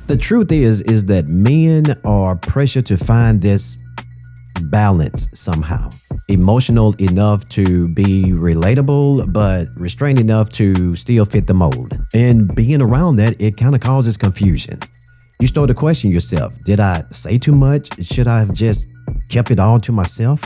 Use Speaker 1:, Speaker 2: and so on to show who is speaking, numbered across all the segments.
Speaker 1: The truth is that men are pressured to find this balance somehow. Emotional enough to be relatable, but restrained enough to still fit the mold. And being around that, it kind of causes confusion. You start to question yourself. Did I say too much? Should I have just kept it all to myself?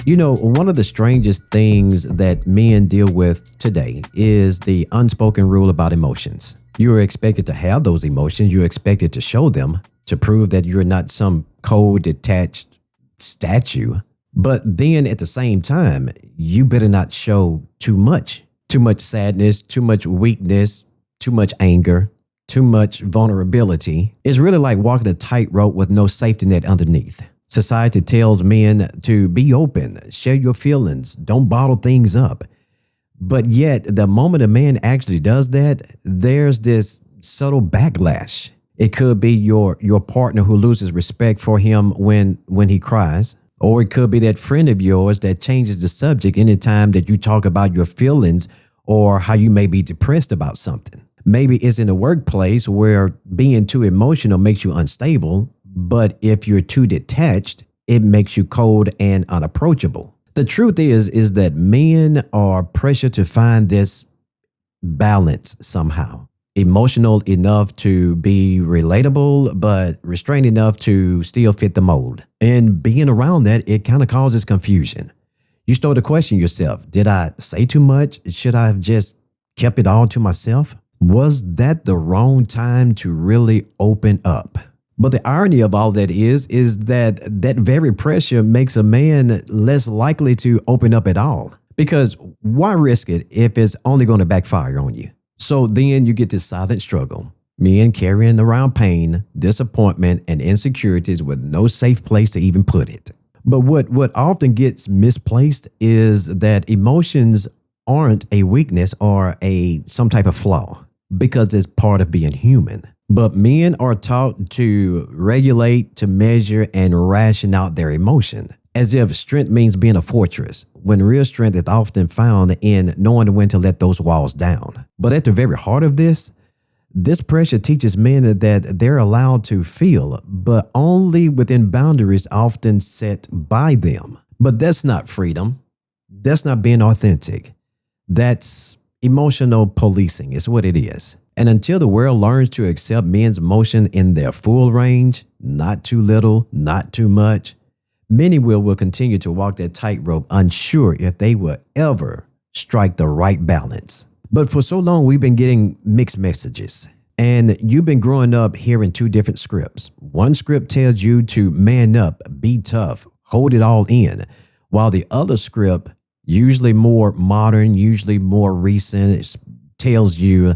Speaker 1: You know, one of the strangest things that men deal with today is the unspoken rule about emotions. You're expected to have those emotions. You're expected to show them to prove that you're not some cold, detached statue. But then at the same time, you better not show too much. Too much sadness, too much weakness, too much anger, too much vulnerability. It's really like walking a tightrope with no safety net underneath. Society tells men to be open, share your feelings, don't bottle things up. But yet, the moment a man actually does that, there's this subtle backlash. It could be your partner who loses respect for him when he cries. Or it could be that friend of yours that changes the subject anytime that you talk about your feelings or how you may be depressed about something. Maybe it's in the workplace where being too emotional makes you unstable. But if you're too detached, it makes you cold and unapproachable. The truth is that men are pressured to find this balance somehow. Emotional enough to be relatable, but restrained enough to still fit the mold. And being around that, it kind of causes confusion. You start to question yourself. Did I say too much? Should I have just kept it all to myself? Was that the wrong time to really open up? But the irony of all that is that very pressure makes a man less likely to open up at all. Because why risk it if it's only going to backfire on you? So then you get this silent struggle. Men carrying around pain, disappointment, and insecurities with no safe place to even put it. But what often gets misplaced is that emotions aren't a weakness or some type of flaw, because it's part of being human. But men are taught to regulate, to measure, and ration out their emotion, as if strength means being a fortress, when real strength is often found in knowing when to let those walls down. But at the very heart of this pressure teaches men that they're allowed to feel, but only within boundaries often set by them. But that's not freedom. That's not being authentic. That's emotional policing is what it is. And until the world learns to accept men's emotion in their full range, not too little, not too much, many will continue to walk that tightrope unsure if they will ever strike the right balance. But for so long, we've been getting mixed messages. And you've been growing up hearing two different scripts. One script tells you to man up, be tough, hold it all in, while the other script, usually more modern, usually more recent, tells you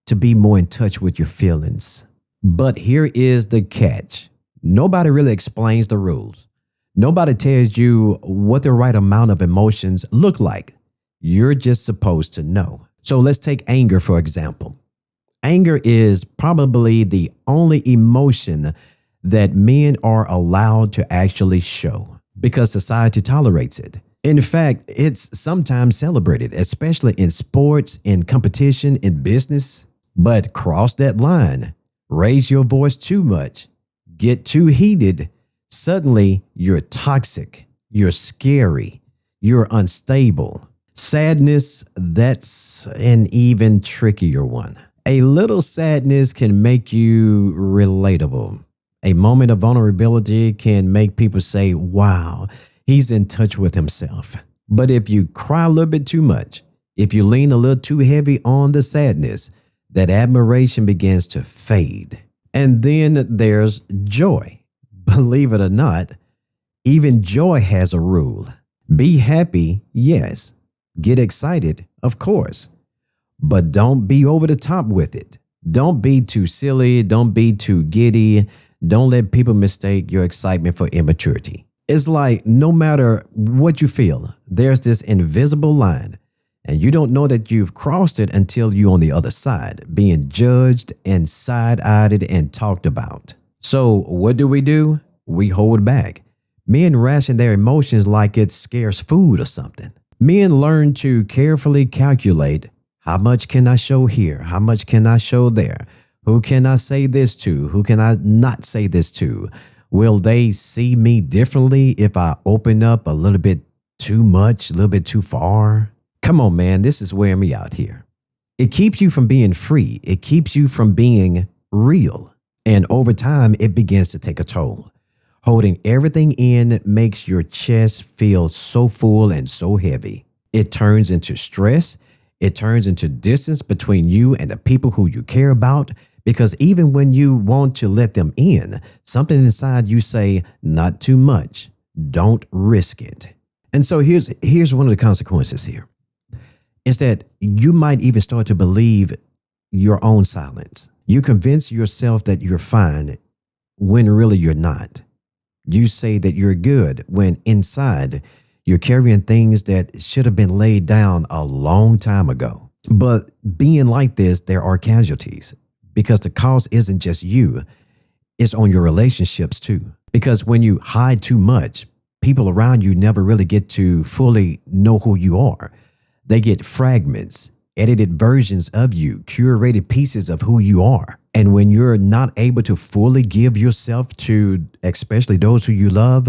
Speaker 1: to be more in touch with your feelings. But here is the catch. Nobody really explains the rules. Nobody tells you what the right amount of emotions look like. You're just supposed to know. So let's take anger, for example. Anger is probably the only emotion that men are allowed to actually show because society tolerates it. In fact, it's sometimes celebrated, especially in sports, in competition, in business. But cross that line, raise your voice too much, get too heated, suddenly you're toxic, you're scary, you're unstable. Sadness, that's an even trickier one. A little sadness can make you relatable. A moment of vulnerability can make people say, wow, he's in touch with himself. But if you cry a little bit too much, if you lean a little too heavy on the sadness, that admiration begins to fade. And then there's joy. Believe it or not, even joy has a rule. Be happy, yes. Get excited, of course. But don't be over the top with it. Don't be too silly. Don't be too giddy. Don't let people mistake your excitement for immaturity. It's like no matter what you feel, there's this invisible line. And you don't know that you've crossed it until you're on the other side, being judged and side-eyed and talked about. So what do? We hold back. Men ration their emotions like it's scarce food or something. Men learn to carefully calculate how much can I show here? How much can I show there? Who can I say this to? Who can I not say this to? Will they see me differently if I open up a little bit too much, a little bit too far? Come on, man, this is wearing me out here. It keeps you from being free. It keeps you from being real. And over time, it begins to take a toll. Holding everything in makes your chest feel so full and so heavy. It turns into stress. It turns into distance between you and the people who you care about. Because even when you want to let them in, something inside you say, not too much. Don't risk it. And so here's one of the consequences here. Is that you might even start to believe your own silence. You convince yourself that you're fine when really you're not. You say that you're good when inside you're carrying things that should have been laid down a long time ago. But being like this, there are casualties because the cost isn't just you, it's on your relationships too. Because when you hide too much, people around you never really get to fully know who you are. They get fragments, edited versions of you, curated pieces of who you are. And when you're not able to fully give yourself to especially those who you love,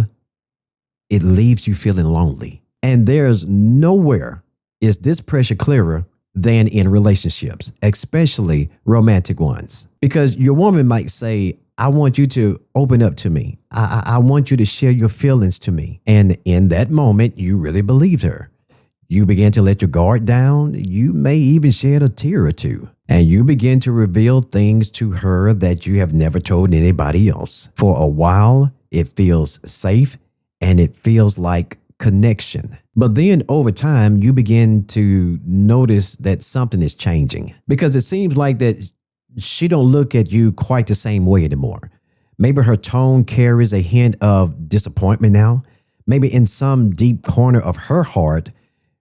Speaker 1: it leaves you feeling lonely. And there's nowhere is this pressure clearer than in relationships, especially romantic ones. Because your woman might say, I want you to open up to me. I want you to share your feelings to me. And in that moment, you really believed her. You begin to let your guard down. You may even shed a tear or two. And you begin to reveal things to her that you have never told anybody else. For a while, it feels safe and it feels like connection. But then over time, you begin to notice that something is changing because it seems like that she don't look at you quite the same way anymore. Maybe her tone carries a hint of disappointment now. Maybe in some deep corner of her heart,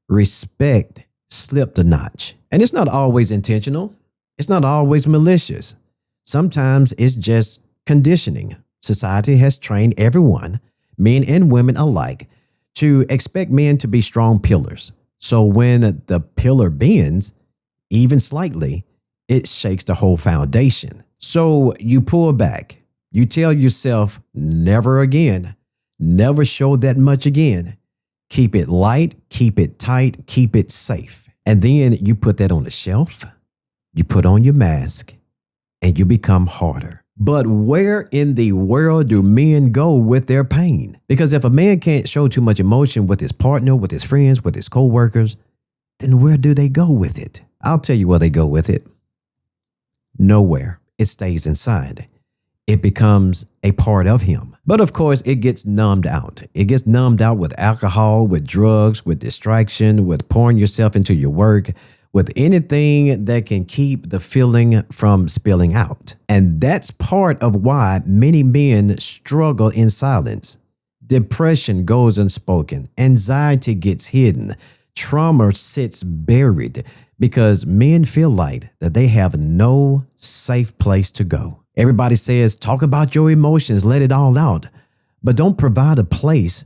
Speaker 1: respect slipped a notch. And it's not always intentional. It's not always malicious. Sometimes it's just conditioning. Society has trained everyone, men and women alike, to expect men to be strong pillars. So when the pillar bends, even slightly, it shakes the whole foundation. So you pull back. You tell yourself, never again. Never show that much again. Keep it light, keep it tight, keep it safe. And then you put that on the shelf, you put on your mask, and you become harder. But where in the world do men go with their pain? Because if a man can't show too much emotion with his partner, with his friends, with his co-workers, then where do they go with it? I'll tell you where they go with it. Nowhere. It stays inside. It becomes a part of him. But of course, it gets numbed out. It gets numbed out with alcohol, with drugs, with distraction, with pouring yourself into your work, with anything that can keep the feeling from spilling out. And that's part of why many men struggle in silence. Depression goes unspoken. Anxiety gets hidden. Trauma sits buried because men feel like that they have no safe place to go. Everybody says, talk about your emotions, let it all out. But don't provide a place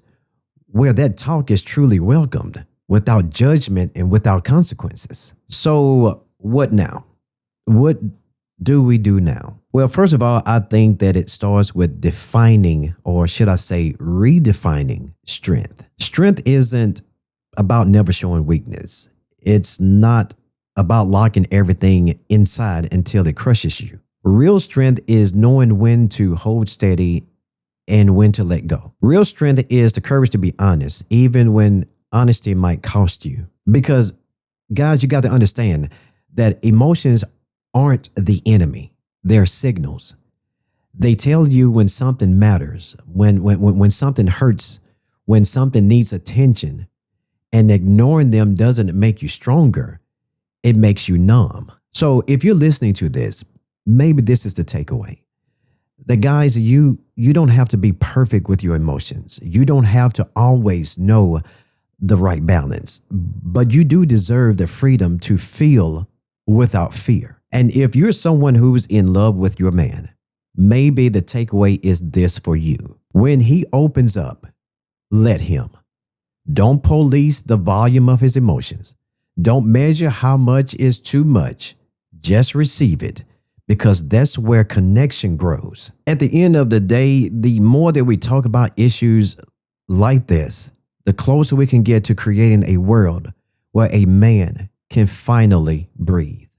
Speaker 1: where that talk is truly welcomed without judgment and without consequences. So what now? What do we do now? Well, first of all, I think that it starts with defining, or should I say redefining strength. Strength isn't about never showing weakness. It's not about locking everything inside until it crushes you. Real strength is knowing when to hold steady and when to let go. Real strength is the courage to be honest, even when honesty might cost you. Because, guys, you got to understand that emotions aren't the enemy. They're signals. They tell you when something matters, when something hurts, when something needs attention. And ignoring them doesn't make you stronger. It makes you numb. So if you're listening to this, maybe this is the takeaway. That guys, you don't have to be perfect with your emotions. You don't have to always know the right balance, but you do deserve the freedom to feel without fear. And if you're someone who's in love with your man, maybe the takeaway is this for you. When he opens up, let him. Don't police the volume of his emotions. Don't measure how much is too much. Just receive it, because that's where connection grows. At the end of the day, the more that we talk about issues like this, the closer we can get to creating a world where a man can finally breathe.